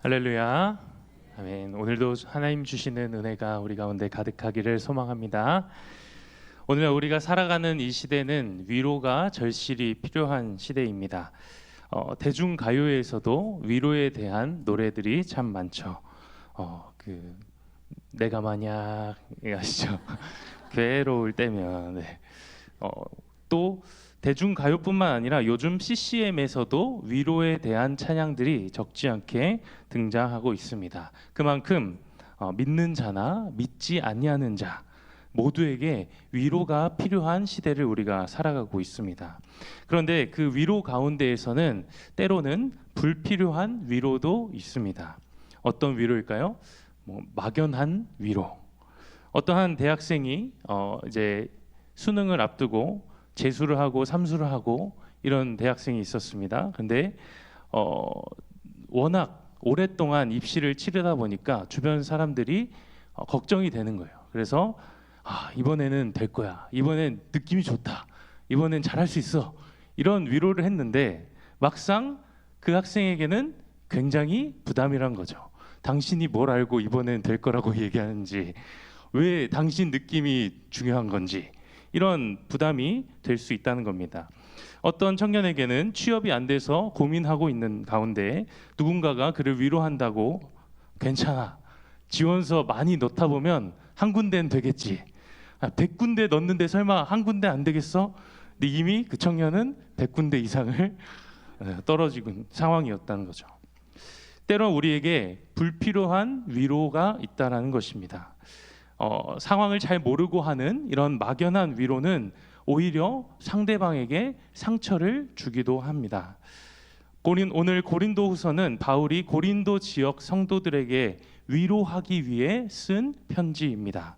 할렐루야. 아멘. 오늘도 하나님 주시는 은혜가 우리 가운데 가득하기를 소망합니다. 오늘 우리가 살아가는 이 시대는 위로가 절실히 필요한 시대입니다. 대중 가요에서도 위로에 대한 노래들이 참 많죠. 내가 만약 아시죠? 괴로울 때면 또 대중 가요뿐만 아니라 요즘 CCM에서도 위로에 대한 찬양들이 적지 않게 등장하고 있습니다. 그만큼 믿는 자나 믿지 아니하는 자 모두에게 위로가 필요한 시대를 우리가 살아가고 있습니다. 그런데 그 위로 가운데에서는 때로는 불필요한 위로도 있습니다. 어떤 위로일까요? 막연한 위로. 어떠한 대학생이 이제 수능을 앞두고 재수를 하고 삼수를 하고 이런 대학생이 있었습니다. 근데 워낙 오랫동안 입시를 치르다 보니까 주변 사람들이 걱정이 되는 거예요. 그래서 이번에는 될 거야. 이번엔 느낌이 좋다. 이번엔 잘할 수 있어. 이런 위로를 했는데 막상 그 학생에게는 굉장히 부담이란 거죠. 당신이 뭘 알고 이번엔 될 거라고 얘기하는지, 왜 당신 느낌이 중요한 건지, 이런 부담이 될 수 있다는 겁니다. 어떤 청년에게는 취업이 안 돼서 고민하고 있는 가운데 누군가가 그를 위로한다고, 괜찮아, 지원서 많이 넣다 보면 한 군데는 되겠지, 100군데 넣는데 설마 한 군데 안 되겠어? 근데 이미 그 청년은 100군데 이상을 떨어지는 상황이었다는 거죠. 때론 우리에게 불필요한 위로가 있다는 것입니다. 상황을 잘 모르고 하는 이런 막연한 위로는 오히려 상대방에게 상처를 주기도 합니다. 오늘 고린도후서는 바울이 고린도 지역 성도들에게 위로하기 위해 쓴 편지입니다.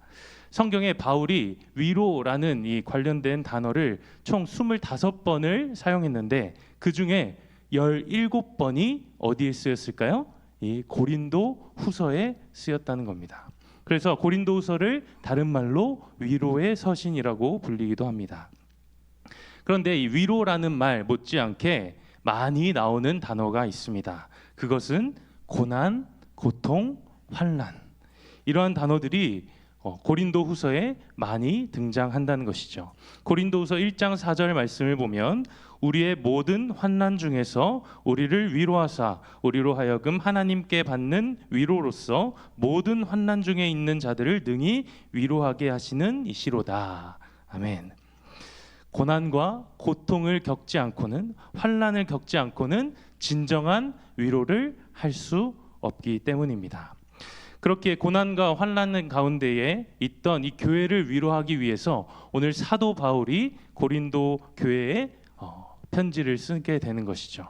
성경에 바울이 위로라는 이 관련된 단어를 총 25번을 사용했는데 그 중에 17번이 어디에 쓰였을까요? 이 고린도 후서에 쓰였다는 겁니다. 그래서 고린도후서를 다른 말로 위로의 서신이라고 불리기도 합니다. 그런데 이 위로라는 말 못지않게 많이 나오는 단어가 있습니다. 그것은 고난, 고통, 환난, 이러한 단어들이 고린도후서에 많이 등장한다는 것이죠. 고린도후서 1장 4절 말씀을 보면 우리의 모든 환난 중에서 우리를 위로하사 우리로 하여금 하나님께 받는 위로로서 모든 환난 중에 있는 자들을 능히 위로하게 하시는 이시로다. 아멘. 고난과 고통을 겪지 않고는, 환난을 겪지 않고는 진정한 위로를 할 수 없기 때문입니다. 그렇게 고난과 환난 가운데에 있던 이 교회를 위로하기 위해서 오늘 사도 바울이 고린도 교회에 편지를 쓰게 되는 것이죠.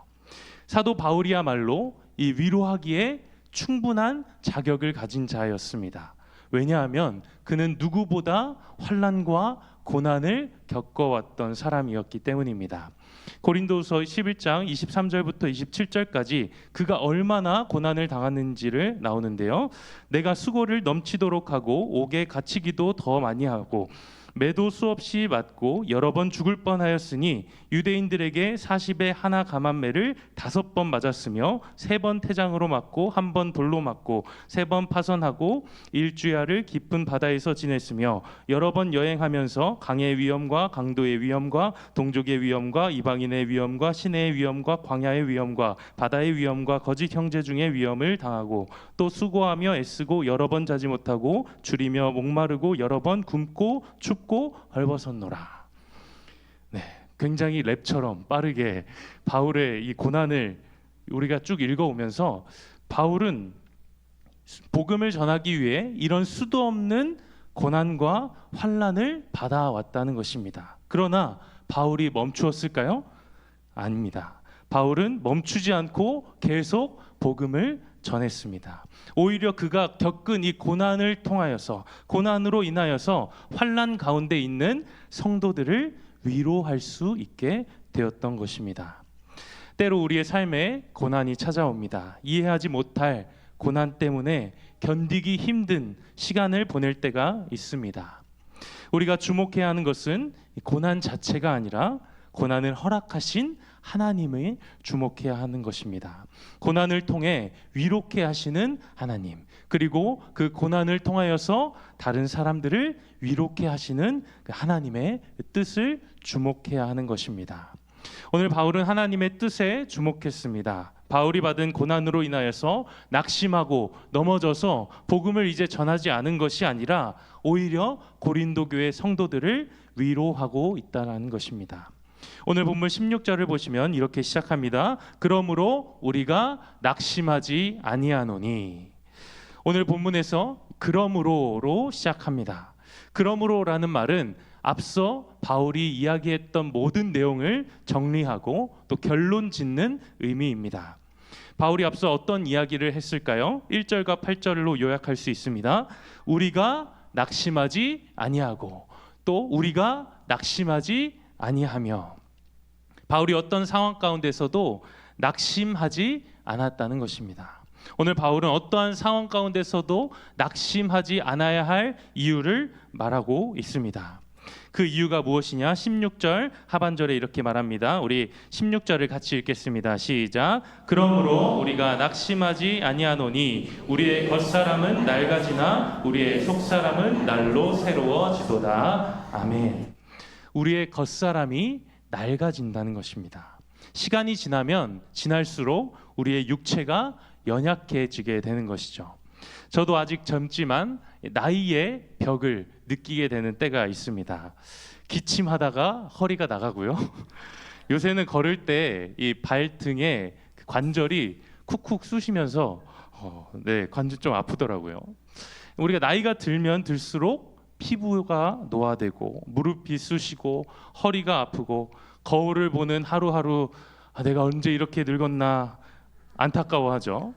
사도 바울이야말로 이 위로하기에 충분한 자격을 가진 자였습니다. 왜냐하면 그는 누구보다 환난과 고난을 겪어왔던 사람이었기 때문입니다. 고린도서 11장 23절부터 27절까지 그가 얼마나 고난을 당하는지를 나오는데요. 내가 수고를 넘치도록 하고 옥에 갇히기도 더 많이 하고 매도 수없이 맞고 여러 번 죽을 뻔하였으니 유대인들에게 40에 하나 감한매를 5번 맞았으며 3번 태장으로 맞고 1번 돌로 맞고 3번 파선하고 일주야를 깊은 바다에서 지냈으며 여러 번 여행하면서 강의 위험과 강도의 위험과 동족의 위험과 이방인의 위험과 시내의 위험과 광야의 위험과 바다의 위험과 거짓 형제 중의 위험을 당하고 또 수고하며 애쓰고 여러 번 자지 못하고 줄이며 목마르고 여러 번 굶고 춥고 헐벗었노라. 굉장히 랩처럼 빠르게 바울의 이 고난을 우리가 쭉 읽어오면서 바울은 복음을 전하기 위해 이런 수도 없는 고난과 환난을 받아왔다는 것입니다. 그러나 바울이 멈추었을까요? 아닙니다. 바울은 멈추지 않고 계속 복음을 전했습니다. 오히려 그가 겪은 이 고난을 통하여서, 고난으로 인하여서 환난 가운데 있는 성도들을 위로할 수 있게 되었던 것입니다. 때로 우리의 삶에 고난이 찾아옵니다. 이해하지 못할 고난 때문에 견디기 힘든 시간을 보낼 때가 있습니다. 우리가 주목해야 하는 것은 고난 자체가 아니라 고난을 허락하신 하나님을 주목해야 하는 것입니다. 고난을 통해 위로케 하시는 하나님, 그리고 그 고난을 통하여서 다른 사람들을 위로케 하시는 그 하나님의 뜻을 주목해야 하는 것입니다. 오늘 바울은 하나님의 뜻에 주목했습니다. 바울이 받은 고난으로 인하여서 낙심하고 넘어져서 복음을 이제 전하지 않은 것이 아니라 오히려 고린도 교회 성도들을 위로하고 있다는 것입니다. 오늘 본문 16절을 보시면 이렇게 시작합니다. 그러므로 우리가 낙심하지 아니하노니. 오늘 본문에서 그러므로로 시작합니다. 그러므로라는 말은 앞서 바울이 이야기했던 모든 내용을 정리하고 또 결론 짓는 의미입니다. 바울이 앞서 어떤 이야기를 했을까요? 1절과 8절로 요약할 수 있습니다. 우리가 낙심하지 아니하고 또 우리가 낙심하지 아니하며. 바울이 어떤 상황 가운데서도 낙심하지 않았다는 것입니다. 오늘 바울은 어떠한 상황 가운데서도 낙심하지 않아야 할 이유를 말하고 있습니다. 그 이유가 무엇이냐? 16절 하반절에 이렇게 말합니다. 우리 16절을 같이 읽겠습니다. 시작. 그러므로 우리가 낙심하지 아니하노니 우리의 겉사람은 낡아지나 우리의 속사람은 날로 새로워지도다. 아멘. 우리의 겉사람이 낡아진다는 것입니다. 시간이 지나면 지날수록 우리의 육체가 연약해지게 되는 것이죠. 저도 아직 젊지만 나이의 벽을 느끼게 되는 때가 있습니다. 기침하다가 허리가 나가고요. 요새는 걸을 때 이 발등에 관절이 쿡쿡 쑤시면서 관절 좀 아프더라고요. 우리가 나이가 들면 들수록 피부가 노화되고 무릎이 쑤시고 허리가 아프고 거울을 보는 하루하루 내가 언제 이렇게 늙었나 안타까워하죠.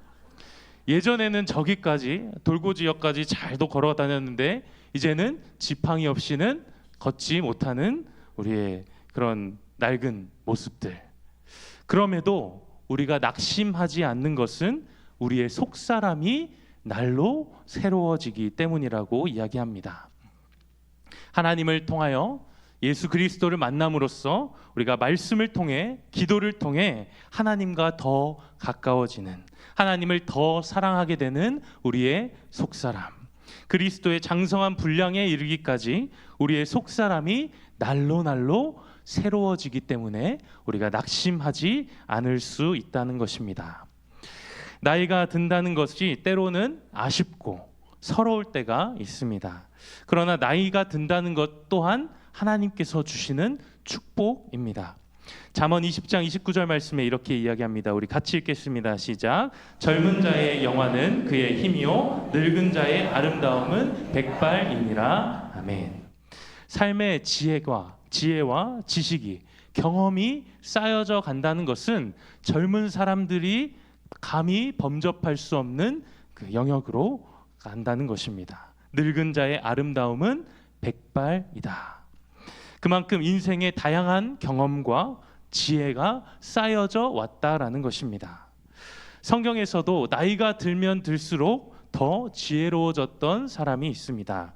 예전에는 저기까지 돌고지역까지 잘도 걸어 다녔는데 이제는 지팡이 없이는 걷지 못하는 우리의 그런 낡은 모습들. 그럼에도 우리가 낙심하지 않는 것은 우리의 속사람이 날로 새로워지기 때문이라고 이야기합니다. 하나님을 통하여 예수 그리스도를 만남으로써 우리가 말씀을 통해 기도를 통해 하나님과 더 가까워지는, 하나님을 더 사랑하게 되는 우리의 속사람, 그리스도의 장성한 분량에 이르기까지 우리의 속사람이 날로 새로워지기 때문에 우리가 낙심하지 않을 수 있다는 것입니다. 나이가 든다는 것이 때로는 아쉽고 서러울 때가 있습니다. 그러나 나이가 든다는 것 또한 하나님께서 주시는 축복입니다. 잠언 20장 29절 말씀에 이렇게 이야기합니다. 우리 같이 읽겠습니다. 시작. 젊은 자의 영화는 그의 힘이요 늙은 자의 아름다움은 백발이니라. 아멘. 삶의 지혜와 지식이, 경험이 쌓여져 간다는 것은 젊은 사람들이 감히 범접할 수 없는 그 영역으로 간다는 것입니다. 늙은 자의 아름다움은 백발이다. 그만큼 인생의 다양한 경험과 지혜가 쌓여져 왔다라는 것입니다. 성경에서도 나이가 들면 들수록 더 지혜로워졌던 사람이 있습니다.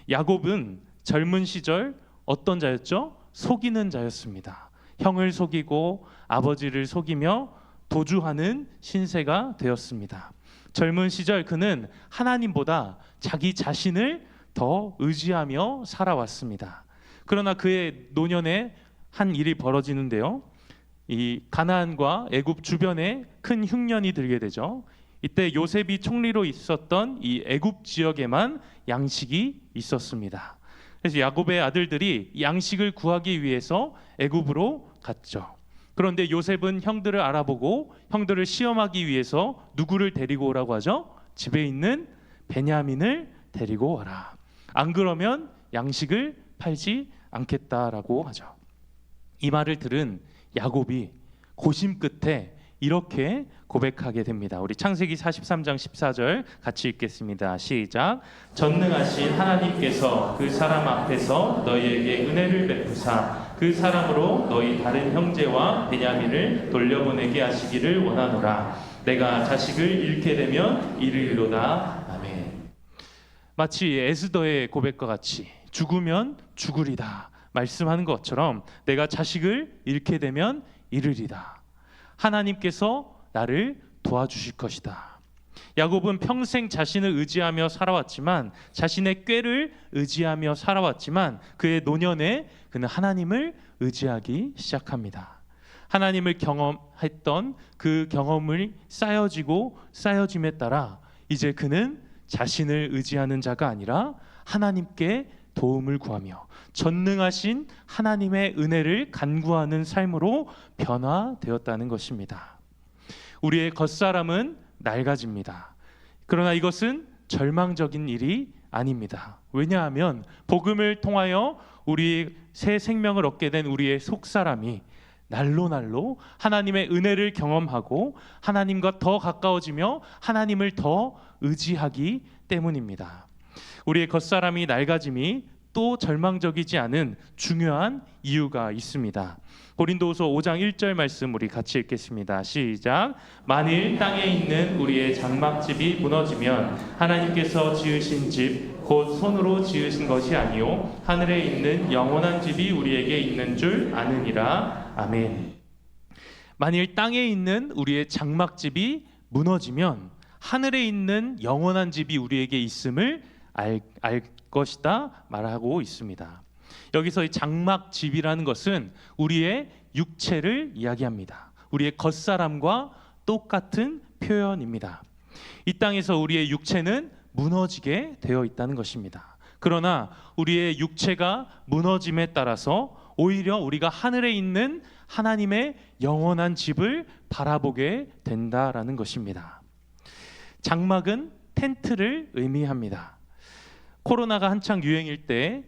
야곱은 젊은 시절 어떤 자였죠? 속이는 자였습니다. 형을 속이고 아버지를 속이며 도주하는 신세가 되었습니다. 젊은 시절 그는 하나님보다 자기 자신을 더 의지하며 살아왔습니다. 그러나 그의 노년에 한 일이 벌어지는데요. 이 가나안과 애굽 주변에 큰 흉년이 들게 되죠. 이때 요셉이 총리로 있었던 이 애굽 지역에만 양식이 있었습니다. 그래서 야곱의 아들들이 양식을 구하기 위해서 애굽으로 갔죠. 그런데 요셉은 형들을 알아보고 형들을 시험하기 위해서 누구를 데리고 오라고 하죠? 집에 있는 베냐민을 데리고 와라. 안 그러면 양식을 팔지 않겠다라고 하죠. 이 말을 들은 야곱이 고심 끝에 이렇게 고백하게 됩니다. 우리 창세기 43장 14절 같이 읽겠습니다. 시작. 전능하신 하나님께서 그 사람 앞에서 너희에게 은혜를 베푸사 그 사람으로 너희 다른 형제와 베냐민을 돌려보내게 하시기를 원하노라. 내가 자식을 잃게 되면 이르리로다. 아멘. 마치 에스더의 고백과 같이 죽으면 죽으리다 말씀하는 것처럼 내가 자식을 잃게 되면 이르리다. 하나님께서 나를 도와주실 것이다. 야곱은 평생 자신을 의지하며 살아왔지만, 자신의 꾀를 의지하며 살아왔지만, 그의 노년에 그는 하나님을 의지하기 시작합니다. 하나님을 경험했던 그 경험을 쌓여짐에 따라 이제 그는 자신을 의지하는 자가 아니라 하나님께 도움을 구하며 전능하신 하나님의 은혜를 간구하는 삶으로 변화되었다는 것입니다. 우리의 겉사람은 낡아집니다. 그러나 이것은 절망적인 일이 아닙니다. 왜냐하면 복음을 통하여 우리 새 생명을 얻게 된 우리의 속사람이 날로 하나님의 은혜를 경험하고 하나님과 더 가까워지며 하나님을 더 의지하기 때문입니다. 우리의 겉사람이 낡아짐이 또 절망적이지 않은 중요한 이유가 있습니다. 고린도후서 5장 1절 말씀 우리 같이 읽겠습니다. 시작. 만일 땅에 있는 우리의 장막집이 무너지면 하나님께서 지으신 집 곧 손으로 지으신 것이 아니요 하늘에 있는 영원한 집이 우리에게 있는 줄 아느니라. 아멘. 만일 땅에 있는 우리의 장막집이 무너지면 하늘에 있는 영원한 집이 우리에게 있음을 알 것이다 말하고 있습니다. 여기서 이 장막집이라는 것은 우리의 육체를 이야기합니다. 우리의 겉사람과 똑같은 표현입니다. 이 땅에서 우리의 육체는 무너지게 되어 있다는 것입니다. 그러나 우리의 육체가 무너짐에 따라서 오히려 우리가 하늘에 있는 하나님의 영원한 집을 바라보게 된다라는 것입니다. 장막은 텐트를 의미합니다. 코로나가 한창 유행일 때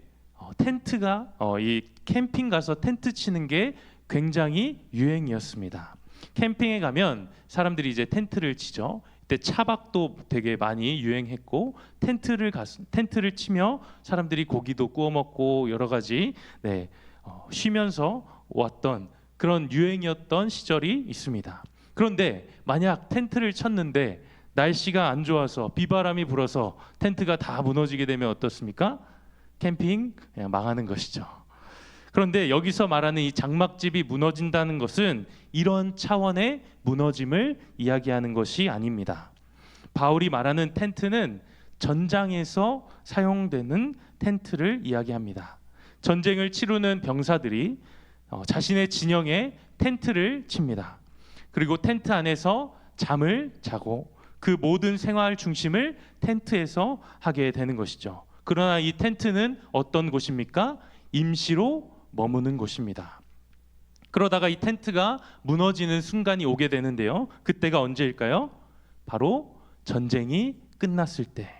텐트가 이 캠핑 가서 텐트 치는 게 굉장히 유행이었습니다. 캠핑에 가면 사람들이 이제 텐트를 치죠. 그때 차박도 되게 많이 유행했고 텐트를 치며 사람들이 고기도 구워 먹고 여러 가지 쉬면서 왔던 그런 유행이었던 시절이 있습니다. 그런데 만약 텐트를 쳤는데 날씨가 안 좋아서 비바람이 불어서 텐트가 다 무너지게 되면 어떻습니까? 캠핑 그냥 망하는 것이죠. 그런데 여기서 말하는 이 장막집이 무너진다는 것은 이런 차원의 무너짐을 이야기하는 것이 아닙니다. 바울이 말하는 텐트는 전장에서 사용되는 텐트를 이야기합니다. 전쟁을 치르는 병사들이 자신의 진영에 텐트를 칩니다. 그리고 텐트 안에서 잠을 자고 그 모든 생활 중심을 텐트에서 하게 되는 것이죠. 그러나 이 텐트는 어떤 곳입니까? 임시로 머무는 곳입니다. 그러다가 이 텐트가 무너지는 순간이 오게 되는데요. 그때가 언제일까요? 바로 전쟁이 끝났을 때,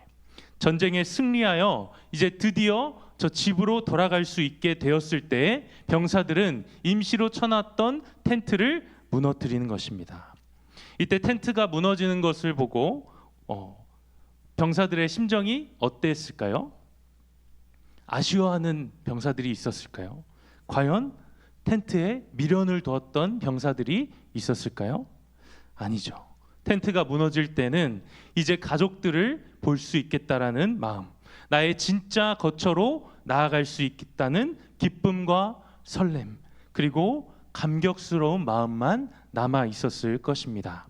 전쟁에 승리하여 이제 드디어 저 집으로 돌아갈 수 있게 되었을 때 병사들은 임시로 쳐놨던 텐트를 무너뜨리는 것입니다. 이때 텐트가 무너지는 것을 보고 병사들의 심정이 어땠을까요? 아쉬워하는 병사들이 있었을까요? 과연 텐트에 미련을 두었던 병사들이 있었을까요? 아니죠. 텐트가 무너질 때는 이제 가족들을 볼 수 있겠다라는 마음, 나의 진짜 거처로 나아갈 수 있겠다는 기쁨과 설렘, 그리고 감격스러운 마음만 남아 있었을 것입니다.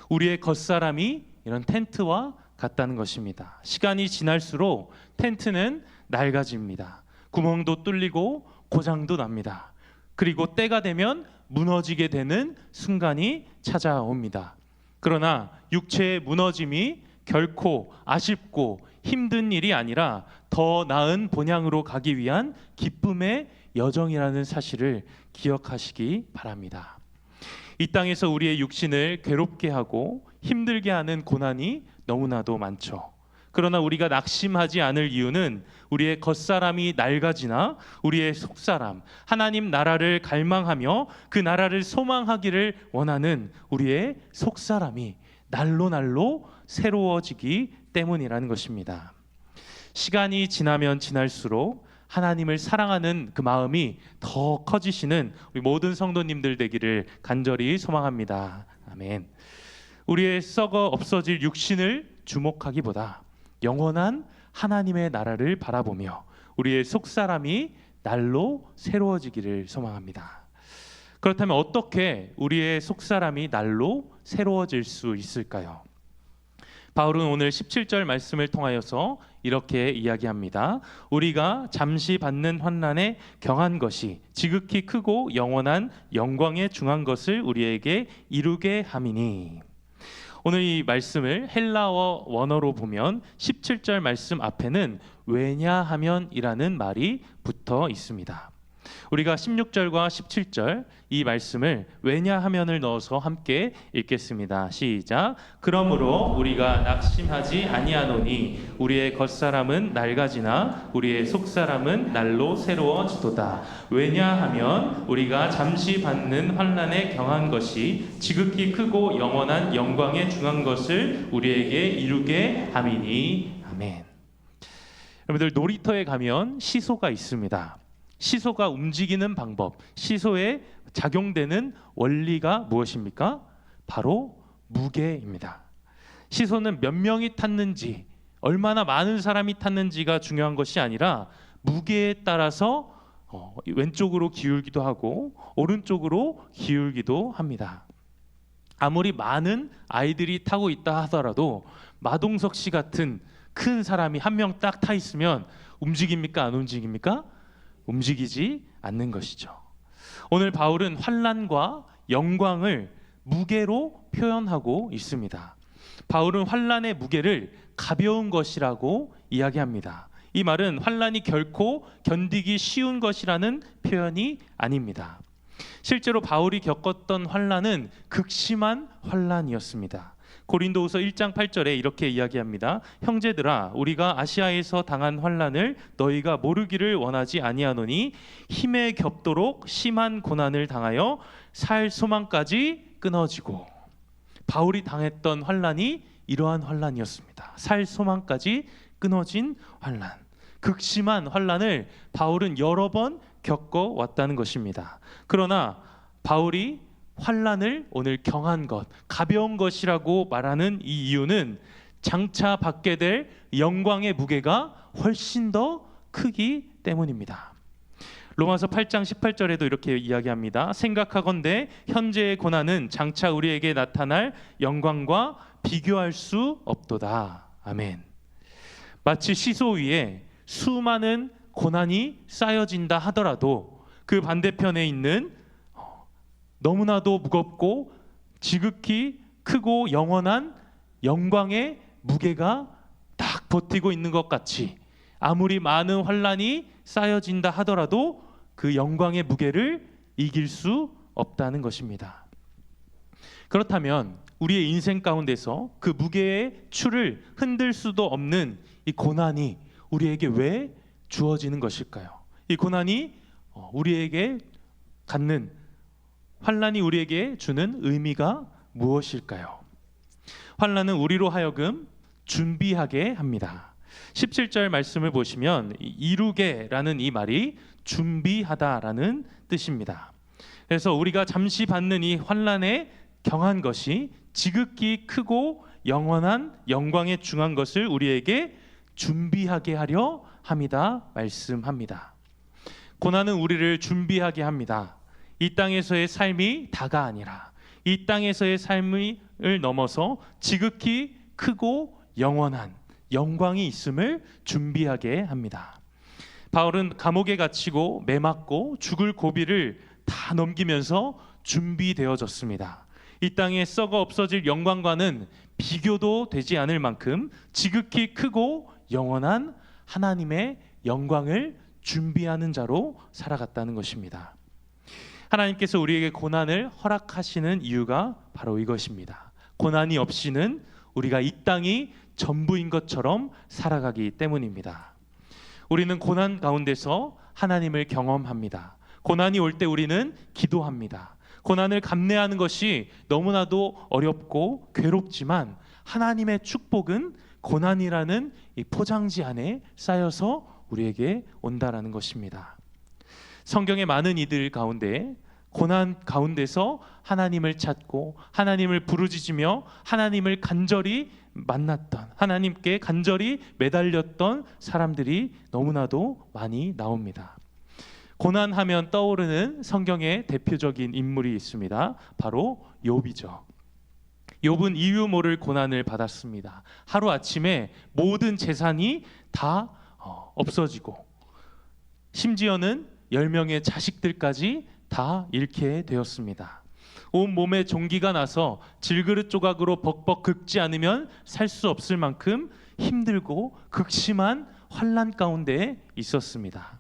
우리의 겉사람이 이런 텐트와 같다는 것입니다. 시간이 지날수록 텐트는 낡아집니다. 구멍도 뚫리고 고장도 납니다. 그리고 때가 되면 무너지게 되는 순간이 찾아옵니다. 그러나 육체의 무너짐이 결코 아쉽고 힘든 일이 아니라 더 나은 본향으로 가기 위한 기쁨의 여정이라는 사실을 기억하시기 바랍니다. 이 땅에서 우리의 육신을 괴롭게 하고 힘들게 하는 고난이 너무나도 많죠. 그러나 우리가 낙심하지 않을 이유는 우리의 겉사람이 낡아지나 우리의 속사람, 하나님 나라를 갈망하며 그 나라를 소망하기를 원하는 우리의 속사람이 날로 새로워지기 때문이라는 것입니다. 시간이 지나면 지날수록 하나님을 사랑하는 그 마음이 더 커지시는 우리 모든 성도님들 되기를 간절히 소망합니다. 아멘. 우리의 썩어 없어질 육신을 주목하기보다 영원한 하나님의 나라를 바라보며 우리의 속사람이 날로 새로워지기를 소망합니다. 그렇다면 어떻게 우리의 속사람이 날로 새로워질 수 있을까요? 바울은 오늘 17절 말씀을 통하여서 이렇게 이야기합니다. 우리가 잠시 받는 환난에 경한 것이 지극히 크고 영원한 영광에 중한 것을 우리에게 이루게 함이니. 오늘 이 말씀을 헬라어 원어로 보면 17절 말씀 앞에는 왜냐하면이라는 말이 붙어 있습니다. 우리가 16절과 17절 이 말씀을 왜냐하면을 넣어서 함께 읽겠습니다. 시작. 그러므로 우리가 낙심하지 아니하노니 우리의 겉사람은 낡아지나 우리의 속사람은 날로 새로워지도다. 왜냐하면 우리가 잠시 받는 환난에 경한 것이 지극히 크고 영원한 영광에 중한 것을 우리에게 이루게 함이니. 아멘. 여러분들, 놀이터에 가면 시소가 있습니다. 시소가 움직이는 방법, 시소에 작용되는 원리가 무엇입니까? 바로 무게입니다. 시소는 몇 명이 탔는지, 얼마나 많은 사람이 탔는지가 중요한 것이 아니라 무게에 따라서 왼쪽으로 기울기도 하고 오른쪽으로 기울기도 합니다. 아무리 많은 아이들이 타고 있다 하더라도 마동석 씨 같은 큰 사람이 한 명 딱 타 있으면 움직입니까? 안 움직입니까? 움직이지 않는 것이죠. 오늘 바울은 환난과 영광을 무게로 표현하고 있습니다. 바울은 환난의 무게를 가벼운 것이라고 이야기합니다. 이 말은 환난이 결코 견디기 쉬운 것이라는 표현이 아닙니다. 실제로 바울이 겪었던 환난은 극심한 환난이었습니다. 고린도후서 1장 8절에 이렇게 이야기합니다. 형제들아, 우리가 아시아에서 당한 환난을 너희가 모르기를 원하지 아니하노니 힘에 겹도록 심한 고난을 당하여 살 소망까지 끊어지고. 바울이 당했던 환난이 이러한 환난이었습니다. 살 소망까지 끊어진 환난, 극심한 환난을 바울은 여러 번 겪어왔다는 것입니다. 그러나 바울이 환난을 오늘 경한 것, 가벼운 것이라고 말하는 이 이유는 장차 받게 될 영광의 무게가 훨씬 더 크기 때문입니다. 로마서 8장 18절에도 이렇게 이야기합니다. 생각하건대 현재의 고난은 장차 우리에게 나타날 영광과 비교할 수 없도다. 아멘. 마치 시소 위에 수많은 고난이 쌓여진다 하더라도 그 반대편에 있는 너무나도 무겁고 지극히 크고 영원한 영광의 무게가 딱 버티고 있는 것 같이, 아무리 많은 환난이 쌓여진다 하더라도 그 영광의 무게를 이길 수 없다는 것입니다. 그렇다면 우리의 인생 가운데서 그 무게의 추를 흔들 수도 없는 이 고난이 우리에게 왜 주어지는 것일까요? 이 고난이 우리에게 갖는, 환난이 우리에게 주는 의미가 무엇일까요? 환난은 우리로 하여금 준비하게 합니다. 17절 말씀을 보시면 이루게라는 이 말이 준비하다라는 뜻입니다. 그래서 우리가 잠시 받는 이 환난에 경한 것이 지극히 크고 영원한 영광에 중한 것을 우리에게 준비하게 하려 함이다 말씀합니다. 고난은 우리를 준비하게 합니다. 이 땅에서의 삶이 다가 아니라 이 땅에서의 삶을 넘어서 지극히 크고 영원한 영광이 있음을 준비하게 합니다. 바울은 감옥에 갇히고 매맞고 죽을 고비를 다 넘기면서 준비되어졌습니다. 이 땅에 썩어 없어질 영광과는 비교도 되지 않을 만큼 지극히 크고 영원한 하나님의 영광을 준비하는 자로 살아갔다는 것입니다. 하나님께서 우리에게 고난을 허락하시는 이유가 바로 이것입니다. 고난이 없이는 우리가 이 땅이 전부인 것처럼 살아가기 때문입니다. 우리는 고난 가운데서 하나님을 경험합니다. 고난이 올 때 우리는 기도합니다. 고난을 감내하는 것이 너무나도 어렵고 괴롭지만 하나님의 축복은 고난이라는 이 포장지 안에 쌓여서 우리에게 온다라는 것입니다. 성경의 많은 이들 가운데 고난 가운데서 하나님을 찾고 하나님을 부르짖으며 하나님을 간절히 만났던, 하나님께 간절히 매달렸던 사람들이 너무나도 많이 나옵니다. 고난하면 떠오르는 성경의 대표적인 인물이 있습니다. 바로 욥이죠. 욥은 이유 모를 고난을 받았습니다. 하루아침에 모든 재산이 다 없어지고 심지어는 10명의 자식들까지 다 잃게 되었습니다. 온 몸에 종기가 나서 질그릇 조각으로 벅벅 긁지 않으면 살 수 없을 만큼 힘들고 극심한 환난 가운데 있었습니다.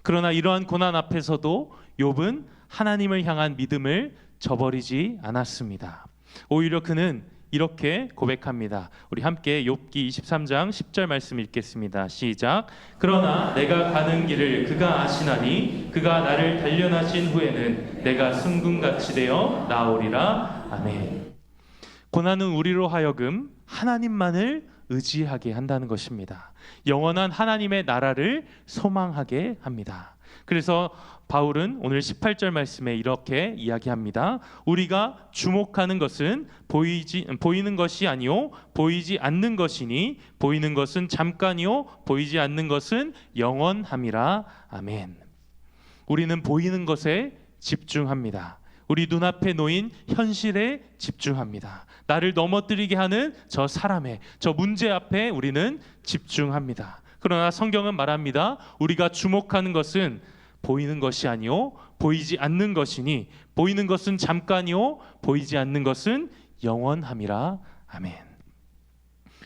그러나 이러한 고난 앞에서도 욥은 하나님을 향한 믿음을 저버리지 않았습니다. 오히려 그는 이렇게 고백합니다. 우리 함께 욥기 23장 10절 말씀 읽겠습니다. 시작. 그러나 내가 가는 길을 그가 아시나니 그가 나를 단련하신 후에는 내가 승금같이 되어 나오리라. 아멘. 고난은 우리로 하여금 하나님만을 의지하게 한다는 것입니다. 영원한 하나님의 나라를 소망하게 합니다. 그래서 바울은 오늘 18절 말씀에 이렇게 이야기합니다. 우리가 주목하는 것은 보이는 것이 아니요 보이지 않는 것이니 보이는 것은 잠깐이요 보이지 않는 것은 영원함이라. 아멘. 우리는 보이는 것에 집중합니다. 우리 눈앞에 놓인 현실에 집중합니다. 나를 넘어뜨리게 하는 저 사람의, 저 문제 앞에 우리는 집중합니다. 그러나 성경은 말합니다. 우리가 주목하는 것은 보이는 것이 아니요 보이지 않는 것이니 보이는 것은 잠깐이요 보이지 않는 것은 영원함이라. 아멘.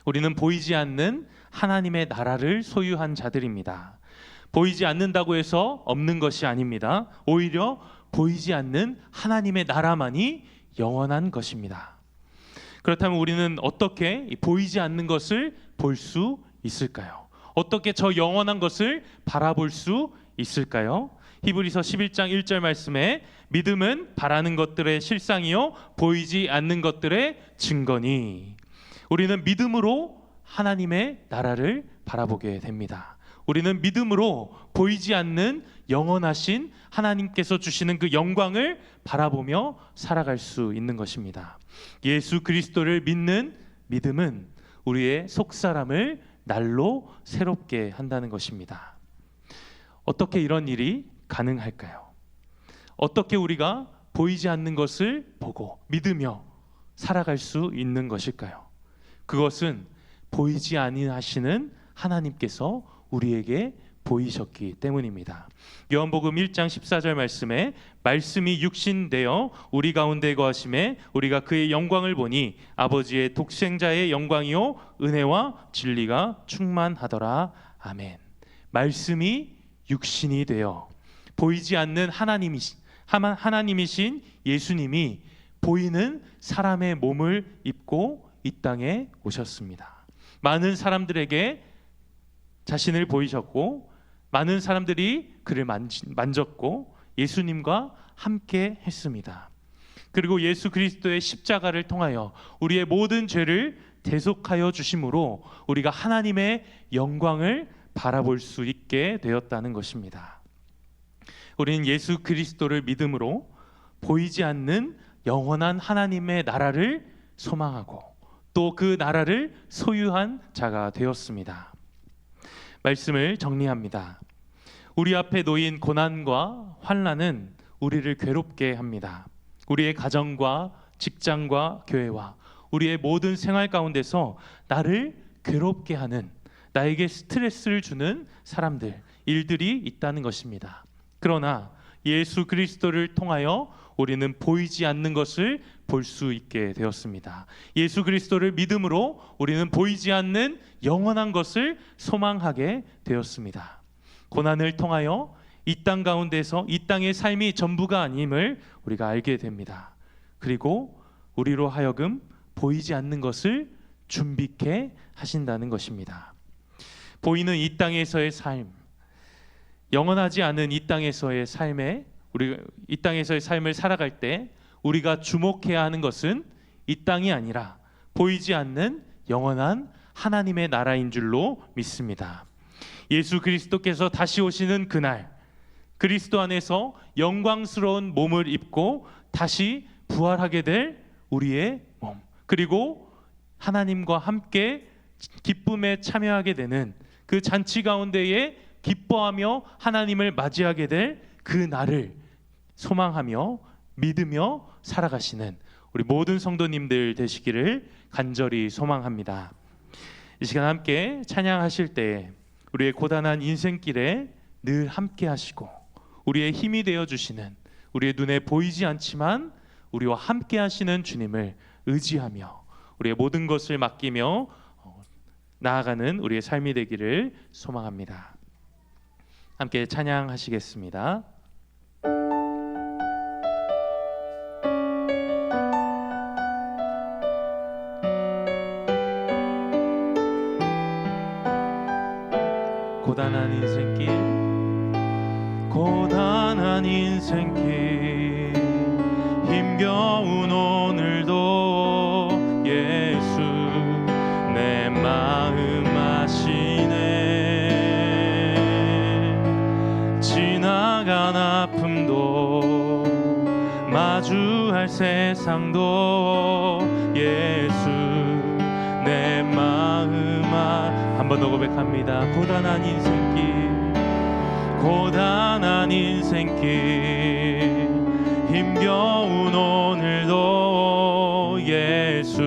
우리는 보이지 않는 하나님의 나라를 소유한 자들입니다. 보이지 않는다고 해서 없는 것이 아닙니다. 오히려 보이지 않는 하나님의 나라만이 영원한 것입니다. 그렇다면 우리는 어떻게 보이지 않는 것을 볼 수 있을까요? 어떻게 저 영원한 것을 바라볼 수 있을까요? 히브리서 11장 1절 말씀에 믿음은 바라는 것들의 실상이요 보이지 않는 것들의 증거니. 우리는 믿음으로 하나님의 나라를 바라보게 됩니다. 우리는 믿음으로 보이지 않는 영원하신 하나님께서 주시는 그 영광을 바라보며 살아갈 수 있는 것입니다. 예수 그리스도를 믿는 믿음은 우리의 속사람을 날로 새롭게 한다는 것입니다. 어떻게 이런 일이 가능할까요? 어떻게 우리가 보이지 않는 것을 보고 믿으며 살아갈 수 있는 것일까요? 그것은 보이지 아니하시는 하나님께서 우리에게 보이셨기 때문입니다. 요한복음 1장 14절 말씀에 말씀이 육신되어 우리 가운데 거하심에 우리가 그의 영광을 보니 아버지의 독생자의 영광이요 은혜와 진리가 충만하더라. 아멘. 말씀이 육신이 되어 보이지 않는 하나님이신 예수님이 보이는 사람의 몸을 입고 이 땅에 오셨습니다. 많은 사람들에게 자신을 보이셨고 많은 사람들이 그를 만졌고 예수님과 함께 했습니다. 그리고 예수 그리스도의 십자가를 통하여 우리의 모든 죄를 대속하여 주심으로 우리가 하나님의 영광을 바라볼 수 있게 되었다는 것입니다. 우리는 예수 그리스도를 믿음으로 보이지 않는 영원한 하나님의 나라를 소망하고 또 그 나라를 소유한 자가 되었습니다. 말씀을 정리합니다. 우리 앞에 놓인 고난과 환난은 우리를 괴롭게 합니다. 우리의 가정과 직장과 교회와 우리의 모든 생활 가운데서 나를 괴롭게 하는, 나에게 스트레스를 주는 사람들, 일들이 있다는 것입니다. 그러나 예수 그리스도를 통하여 우리는 보이지 않는 것을 볼 수 있게 되었습니다. 예수 그리스도를 믿음으로 우리는 보이지 않는 영원한 것을 소망하게 되었습니다. 고난을 통하여 이 땅 가운데서 이 땅의 삶이 전부가 아님을 우리가 알게 됩니다. 그리고 우리로 하여금 보이지 않는 것을 준비케 하신다는 것입니다. 보이는 이 땅에서의 삶, 영원하지 않은 이 땅에서의 삶에 우리 이 땅에서의 삶을 살아갈 때 우리가 주목해야 하는 것은 이 땅이 아니라 보이지 않는 영원한 하나님의 나라인 줄로 믿습니다. 예수 그리스도께서 다시 오시는 그날, 그리스도 안에서 영광스러운 몸을 입고 다시 부활하게 될 우리의 몸, 그리고 하나님과 함께 기쁨에 참여하게 되는 그 잔치 가운데에 기뻐하며 하나님을 맞이하게 될 그 날을 소망하며 믿으며 살아가시는 우리 모든 성도님들 되시기를 간절히 소망합니다. 이 시간 함께 찬양하실 때 우리의 고단한 인생길에 늘 함께 하시고 우리의 힘이 되어 주시는, 우리의 눈에 보이지 않지만 우리와 함께 하시는 주님을 의지하며 우리의 모든 것을 맡기며 나아가는 우리의 삶이 되기를 소망합니다. 함께 찬양하시겠습니다. 고단한 인생길, 고단한 인생길, 힘겨운 오늘도 예수 내 마음 아시네. 지나간 아픔도 마주할 세상도 예수 내 마음 한 번 더 고백합니다. 고단한 인생길, 고단한 인생길, 힘겨운 오늘도 예수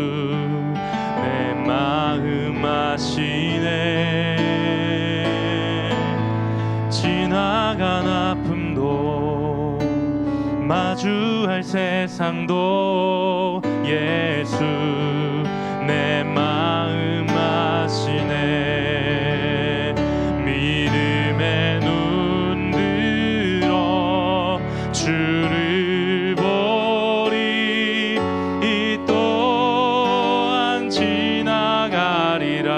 내 마음 아시네. 지나간 아픔도 마주할 세상도 예수 내 마음 아시네. 믿음의 눈 들어 주를 보리. 이 또한 지나가리라.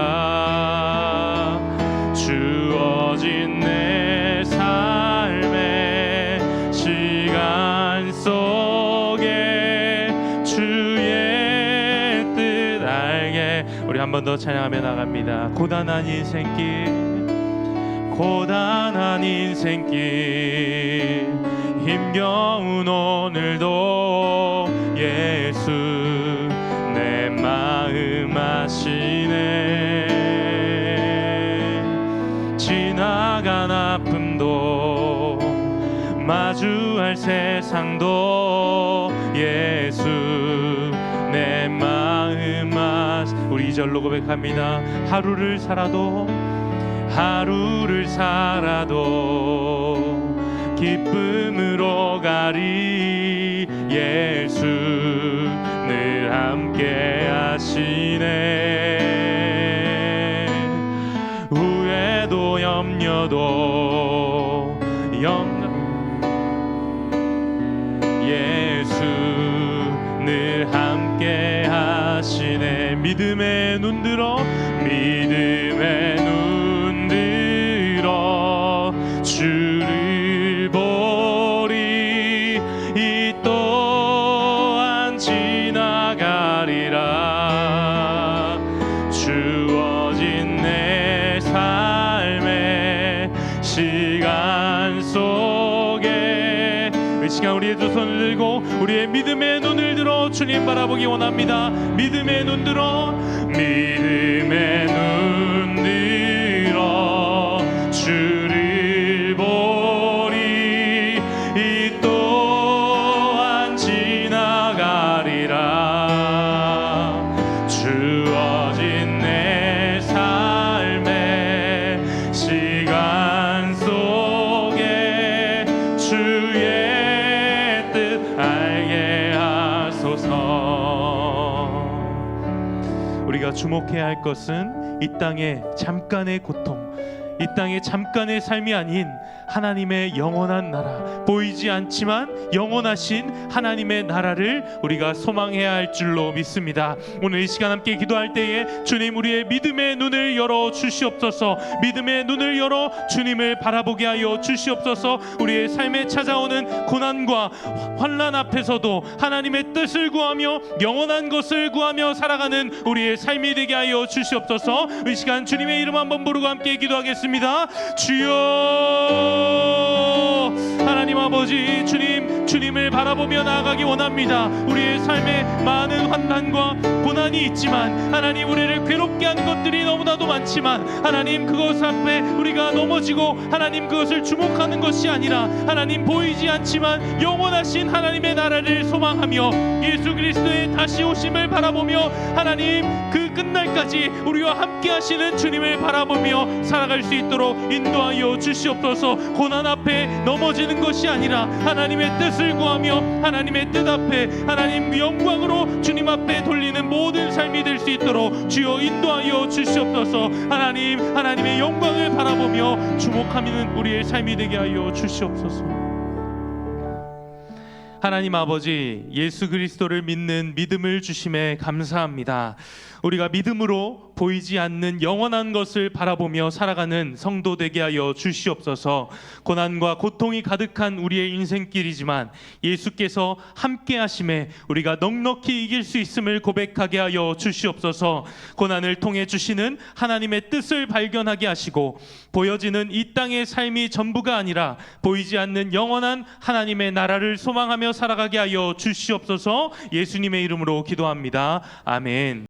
주어진 내 삶의 시간 속에 주의 뜻 알게. 우리 한 번 더 찬양하며 나갑니다. 고단한 인생길, 고단한 인생길, 힘겨운 오늘도 예수 내 마음 아시네. 지나간 아픔도 마주할 세상도 예수 내 마음 아시네. 우리 2절로 고백합니다. 하루를 살아도 기쁨으로 가리. 예수 늘 함께 하시네. 후회도 염려도 예수 늘 함께 하시네. 믿음의 눈 들어, 믿음의 눈 들어 주를 보리. 이 또한 지나가리라. 주어진 내 삶의 시간 속에 이 시간 우리의 두 손을 들고 우리의 믿음의 눈을 들어 주님 바라보기 원합니다. 믿음의 눈 들어, 믿음의 눈 들어 주를 보리. 이 또한 지나가리라. 주어진 내 삶의 시간 속에 주의 뜻 알게 하소서. 우리가 주목해야 할 것은 이 땅의 잠깐의 고통, 이 땅의 잠깐의 삶이 아닌 하나님의 영원한 나라, 보이지 않지만 영원하신 하나님의 나라를 우리가 소망해야 할 줄로 믿습니다. 오늘 이 시간 함께 기도할 때에 주님 우리의 믿음의 눈을 열어 주시옵소서. 믿음의 눈을 열어 주님을 바라보게 하여 주시옵소서. 우리의 삶에 찾아오는 고난과 환난 앞에서도 하나님의 뜻을 구하며 영원한 것을 구하며 살아가는 우리의 삶이 되게 하여 주시옵소서. 이 시간 주님의 이름 한번 부르고 함께 기도하겠습니다. 주여 하나님 아버지, 주님을 바라보며 나아가기 원합니다. 우리의 삶에 많은 환난과 고난이 있지만 하나님, 우리를 괴롭게 하는 것들이 너무나도 많지만 하나님, 그것 앞에 우리가 넘어지고 하나님 그것을 주목하는 것이 아니라 하나님, 보이지 않지만 영원하신 하나님의 나라를 소망하며 예수 그리스도의 다시 오심을 바라보며 하나님, 그 끝날까지 우리와 함께 하시는 주님을 바라보며 살아갈 수 있도록 인도하여 주시옵소서. 고난 앞에 넘어지는 것이 아니라 하나님의 뜻을 구하며 하나님의 뜻 앞에 하나님 영광으로 주님 앞에 돌리는 모든 삶이 될 수 있도록 주여 인도하여 주시옵소서. 하나님의 영광을 바라보며 주목하는 우리의 삶이 되게 하여 주시옵소서. 하나님 아버지, 예수 그리스도를 믿는 믿음을 주심에 감사합니다. 우리가 믿음으로 보이지 않는 영원한 것을 바라보며 살아가는 성도 되게 하여 주시옵소서. 고난과 고통이 가득한 우리의 인생길이지만 예수께서 함께 하심에 우리가 넉넉히 이길 수 있음을 고백하게 하여 주시옵소서. 고난을 통해 주시는 하나님의 뜻을 발견하게 하시고 보여지는 이 땅의 삶이 전부가 아니라 보이지 않는 영원한 하나님의 나라를 소망하며 살아가게 하여 주시옵소서. 예수님의 이름으로 기도합니다. 아멘.